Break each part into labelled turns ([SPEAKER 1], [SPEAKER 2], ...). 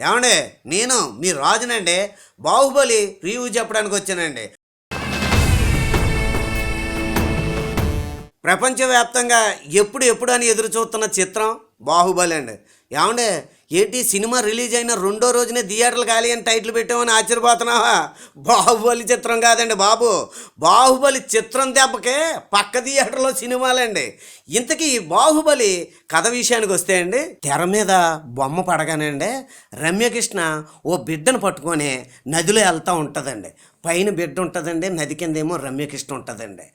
[SPEAKER 1] ఏమండే నేను మీ రాజునండి. బాహుబలి రివ్యూ చెప్పడానికి వచ్చానండి. ప్రపంచవ్యాప్తంగా ఎప్పుడు అని ఎదురు చూస్తున్న చిత్రం బాహుబలి అండి. ఏమండే ఏంటి సినిమా రిలీజ్ అయిన రెండో రోజునే థియేటర్లు ఖాళీ అని టైటిల్ పెట్టామని ఆశ్చర్యపోతున్నావా? బాహుబలి చిత్రం కాదండి బాబు, బాహుబలి చిత్రం దెబ్బకే పక్క థియేటర్లో సినిమాలండి. ఇంతకీ బాహుబలి కథ విషయానికి వస్తే అండి, తెర మీద బొమ్మ పడగానండి రమ్యకృష్ణ ఓ బిడ్డను పట్టుకొని నదిలో వెళ్తూ ఉంటుందండి. పైన బిడ్డ ఉంటుందండి, నది కిందేమో రమ్యకృష్ణ ఉంటుందండి.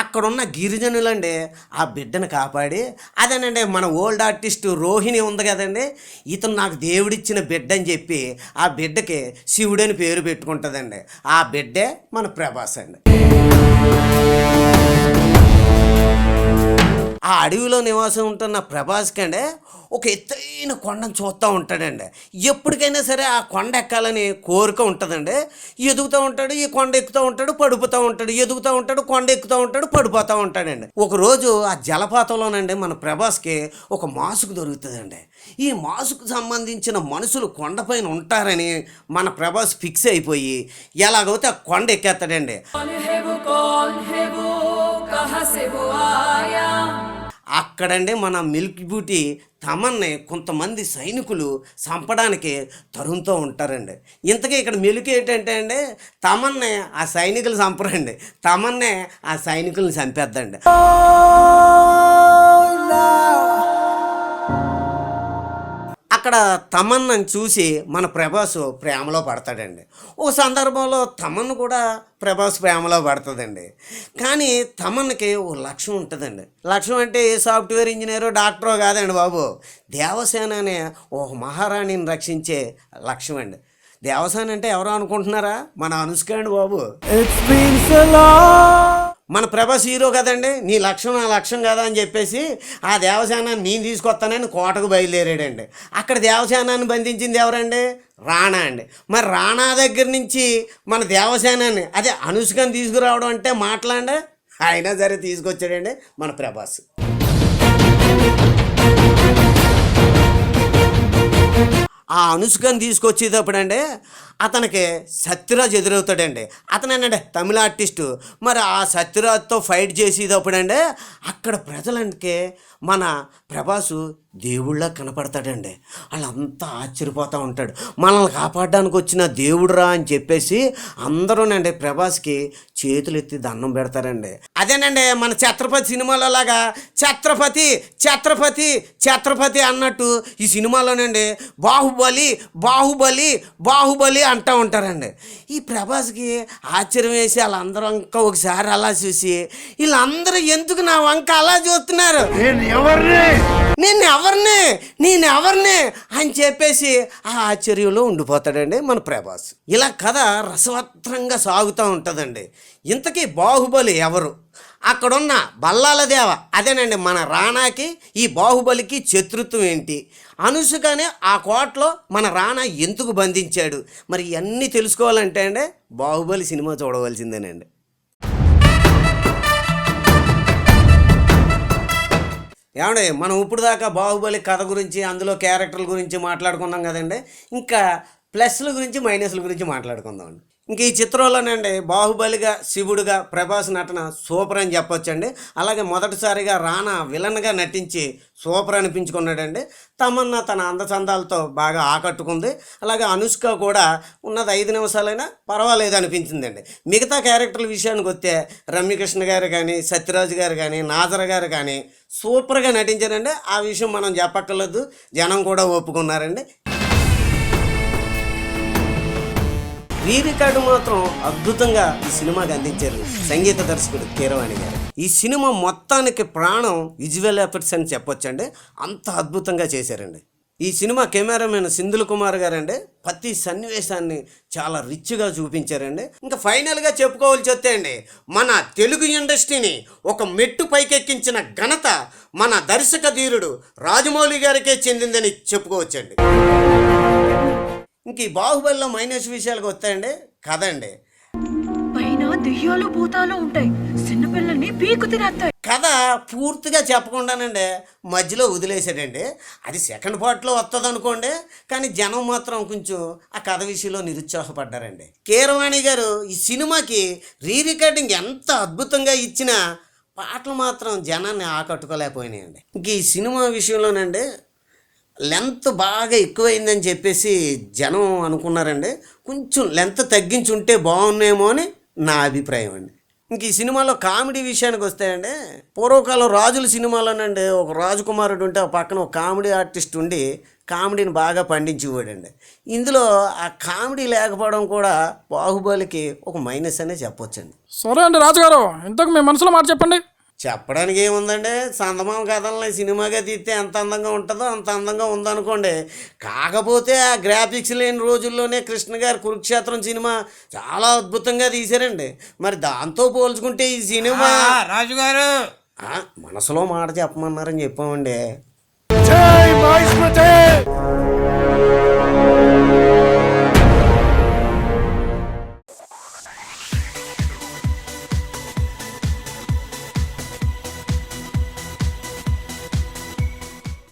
[SPEAKER 1] అక్కడున్న గిరిజనులండి ఆ బిడ్డను కాపాడి, అదేనండి మన ఓల్డ్ ఆర్టిస్ట్ రోహిణి ఉంది కదండి, ఇతను నాకు దేవుడిచ్చిన బిడ్డ అని చెప్పి ఆ బిడ్డకి శివుడని పేరు పెట్టుకుంటుందండి. ఆ బిడ్డే మన ప్రభాస్ అండి. ఆ అడవిలో నివాసం ఉంటున్న ప్రభాస్కి అండి ఒక ఎత్తైన కొండను చూస్తూ ఉంటాడండి. ఎప్పటికైనా సరే ఆ కొండ ఎక్కాలని కోరిక ఉంటుందండి. ఎదుగుతూ ఉంటాడు, ఈ కొండ ఎక్కుతూ ఉంటాడు, పడిపోతూ ఉంటాడు, ఎదుగుతూ ఉంటాడు, కొండ ఎక్కుతూ ఉంటాడు, పడిపోతూ ఉంటాడండి. ఒకరోజు ఆ జలపాతంలోనండి మన ప్రభాస్కి ఒక మాసుకు దొరుకుతుందండి. ఈ మాసుకు సంబంధించిన మనుషులు కొండపైన ఉంటారని మన ప్రభాస్ ఫిక్స్ అయిపోయి ఎలాగైతే ఆ కొండ ఎక్కేస్తాడండి. అక్కడండి మన మిల్క్ బ్యూటీ తమన్ని కొంతమంది సైనికులు చంపడానికి తరుముతూ ఉంటారండి. ఇంతకీ ఇక్కడ మెలుకు ఏంటంటే అండి, తమన్నే ఆ సైనికులు చంపరండి, తమన్నే ఆ సైనికులను చంపేద్దండి. అక్కడ తమన్నని చూసి మన ప్రభాస్ ప్రేమలో పడతాడండి. ఓ సందర్భంలో తమన్ను కూడా ప్రభాస్ ప్రేమలో పడుతుందండి. కానీ తమన్కి ఓ లక్ష్యం ఉంటుందండి. లక్ష్యం అంటే ఏ సాఫ్ట్వేర్ ఇంజనీరో డాక్టరో కాదండి బాబు, దేవసేన అనే ఒక మహారాణిని రక్షించే లక్ష్యం అండి. దేవసేన అంటే ఎవరో అనుకుంటున్నారా? మన అనుష్క అండి బాబు. మన ప్రభాస్ హీరో కదండి, నీ లక్ష్యం నా లక్ష్యం కదా అని చెప్పేసి ఆ దేవసేనాన్ని నేను తీసుకొస్తానని కోటకు బయలుదేరాడండి. అక్కడ దేవసేనాన్ని బంధించింది ఎవరండి? రాణా అండి. మరి రాణా దగ్గర నుంచి మన దేవసేనాన్ని అదే అనుష్కని తీసుకురావడం అంటే మాట్లాడే, అయినా సరే తీసుకొచ్చాడండి మన ప్రభాస్. ఆ అనుష్కని తీసుకొచ్చేటప్పుడు అండి అతనికి సత్యరాజ్ ఎదురవుతాడండి. అతనేనండి తమిళ ఆర్టిస్టు. మరి ఆ సత్యరాజ్తో ఫైట్ చేసేటప్పుడు అండి అక్కడ ప్రజలకి మన ప్రభాసు దేవుళ్ళ కనపడతాడండి. వాళ్ళంతా ఆశ్చర్యపోతూ ఉంటాడు. మనల్ని కాపాడడానికి వచ్చిన దేవుడురా అని చెప్పేసి అందరూనండి ప్రభాస్కి చేతులు ఎత్తి దండం పెడతారండి. అదేనండి మన ఛత్రపతి సినిమాలో లాగా ఛత్రపతి ఛత్రపతి ఛత్రపతి అన్నట్టు ఈ సినిమాలోనండి బాహుబలి బాహుబలి బాహుబలి అంటూ ఉంటారండి. ఈ ప్రభాస్కి ఆశ్చర్యం వేసి వాళ్ళందరూ ఇంకా ఒకసారి అలా చూసి, వీళ్ళందరూ ఎందుకు నా వంక అలా చూస్తున్నారు, నేనెవరిని అని చెప్పేసి ఆ ఆశ్చర్యంలో ఉండిపోతాడండి మన ప్రభాస్. ఇలా కథ రసవత్రంగా సాగుతూ ఉంటుందండి. ఇంతకీ బాహుబలి ఎవరు? అక్కడున్న బల్లాల దేవ అదేనండి మన రాణాకి ఈ బాహుబలికి శత్రుత్వం ఏంటి, అనుసుగానే ఆ కోటలో మన రాణా ఎందుకు బంధించాడు, మరి ఇవన్నీ తెలుసుకోవాలంటే అండి బాహుబలి సినిమా చూడవలసిందేనండి. ఏమండి మనం ఇప్పుడు దాకా బాహుబలి కథ గురించి అందులో క్యారెక్టర్ల గురించి మాట్లాడుకున్నాం కదండి, ఇంకా ప్లస్ల గురించి మైనస్ల గురించి మాట్లాడుకుందామండి. ఇంక ఈ చిత్రంలోనండి బాహుబలిగా శివుడుగా ప్రభాస్ నటన సూపర్ అని చెప్పొచ్చండి. అలాగే మొదటిసారిగా రానా విలన్గా నటించి సూపర్ అనిపించుకున్నాడండి. తమన్నా తన అందచందాలతో బాగా ఆకట్టుకుంది. అలాగే అనుష్క కూడా ఉన్నది 5 నిమిషాలైనా పర్వాలేదు అనిపించిందండి. మిగతా క్యారెక్టర్ల విషయానికి వస్తే రమ్యకృష్ణ గారు కానీ, సత్యరాజ్ గారు కానీ, నాజర్ గారు కానీ సూపర్గా నటించారండి. ఆ విషయం మనం చెప్పక్కర్లేదు, జనం కూడా ఒప్పుకున్నారండి. రీ రికార్డు మాత్రం అద్భుతంగా ఈ సినిమాకి అందించారు సంగీత దర్శకుడు కీరవాణి గారు. ఈ సినిమా మొత్తానికి ప్రాణం విజువల్ ఎఫెక్ట్స్ అని చెప్పొచ్చండి, అంత అద్భుతంగా చేశారండి. ఈ సినిమా కెమెరామెన్ సింధుల్ కుమార్ గారండి ప్రతి సన్నివేశాన్ని చాలా రిచ్గా చూపించారండి. ఇంకా ఫైనల్గా చెప్పుకోవాల్సి వస్తే అండి మన తెలుగు ఇండస్ట్రీని ఒక మెట్టు పైకెక్కించిన ఘనత మన దర్శక ధీరుడు రాజమౌళి గారికే చెందిందని చెప్పుకోవచ్చండి. ఇంక ఈ బాహుబలిలో మైనస్ విషయాలకు వస్తాయండి కదండి.
[SPEAKER 2] పైన దెయ్యాలు భూతాలు ఉంటాయి, చిన్నపిల్లల్ని పీకు తినేస్తాయి.
[SPEAKER 1] కథ పూర్తిగా చెప్పకుండానండి మధ్యలో వదిలేసాడండి. అది సెకండ్ పార్ట్లో వస్తుంది అనుకోండి, కానీ జనం మాత్రం కొంచెం ఆ కథ విషయంలో నిరుత్సాహపడ్డారండి. కీరవాణి గారు ఈ సినిమాకి రికార్డింగ్ ఎంత అద్భుతంగా ఇచ్చినా పాటలు మాత్రం జనాన్ని ఆకట్టుకోలేకపోయినాయండి. ఇంక ఈ సినిమా విషయంలోనండి లెంత్ బాగా ఎక్కువైందని చెప్పేసి జనం అనుకున్నారండి. కొంచెం లెంత్ తగ్గించి ఉంటే బాగున్నాయేమో అని నా అభిప్రాయం అండి. ఇంక ఈ సినిమాలో కామెడీ విషయానికి వస్తాయండి, పూర్వకాలం రాజుల సినిమాలోనండి ఒక రాజకుమారుడు ఉంటే ఆ పక్కన ఒక కామెడీ ఆర్టిస్ట్ ఉండి కామెడీని బాగా పండించేవాడండి. ఇందులో ఆ కామెడీ లేకపోవడం కూడా బాహుబలికి ఒక మైనస్ అనే చెప్పొచ్చండి.
[SPEAKER 3] సరే అండి రాజుగారు, ఇంతకు మీ మనసులో మాట చెప్పండి.
[SPEAKER 1] చెప్పడానికి ఏముందండి, చందమామ కథల్ని సినిమాగా తీస్తే ఎంత అందంగా ఉంటుందో అంత అందంగా ఉందనుకోండి. కాకపోతే ఆ గ్రాఫిక్స్ లేని రోజుల్లోనే కృష్ణ గారు కురుక్షేత్రం సినిమా చాలా అద్భుతంగా తీశారండి. మరి దాంతో పోల్చుకుంటే ఈ సినిమా
[SPEAKER 4] రాజుగారు
[SPEAKER 1] మనసులో మాట చెప్పమన్నారని చెప్పామండి.